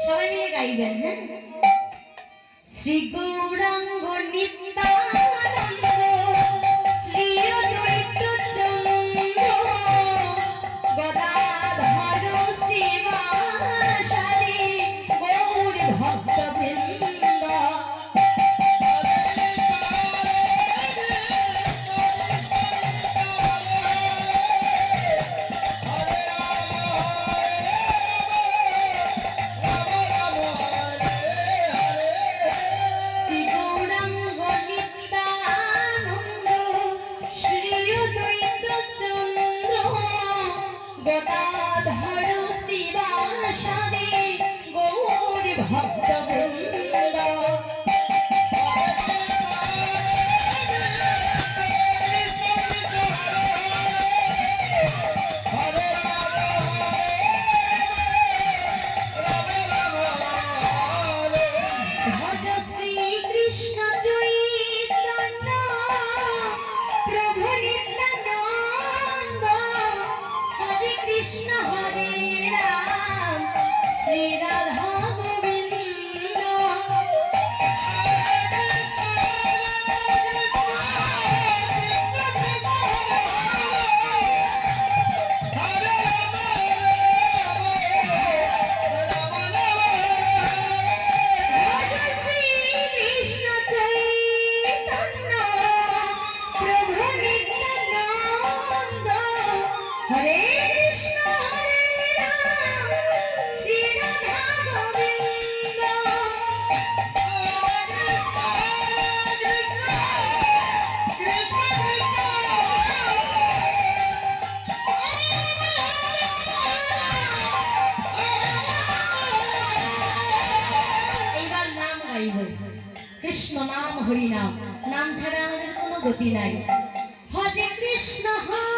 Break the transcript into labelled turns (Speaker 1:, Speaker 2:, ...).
Speaker 1: সবাই মিলে গাইবেন। হ্যাঁ, শ্রী গৌরাঙ্গ নিত্যানন্দ শ্রী অদ্বৈত চন্দ্র গদাধর শিবাসারি গৌর ভক্তবৃন্দ। গদাধর শিবাসারি গৌর ভক্তবৃন্দ। ভজ শ্রীকৃষ্ণ চৈতন্য প্রভু নিত্যানন্দ। হরে কৃষ্ণ হরে রাম শ্রী রাধা গোবিন্দ। শ্রীকৃষ্ণ চৈতন্য প্রভু নিত্যানন্দ। হরে কৃষ্ণ হরে রাম শ্রী রাধা গোবিন্দ। এইবার নাম গাইব, কৃষ্ণ নাম হরি নাম, নাম ছাড়া আমাদের কোনো গতি নাই। হরে কৃষ্ণ হরে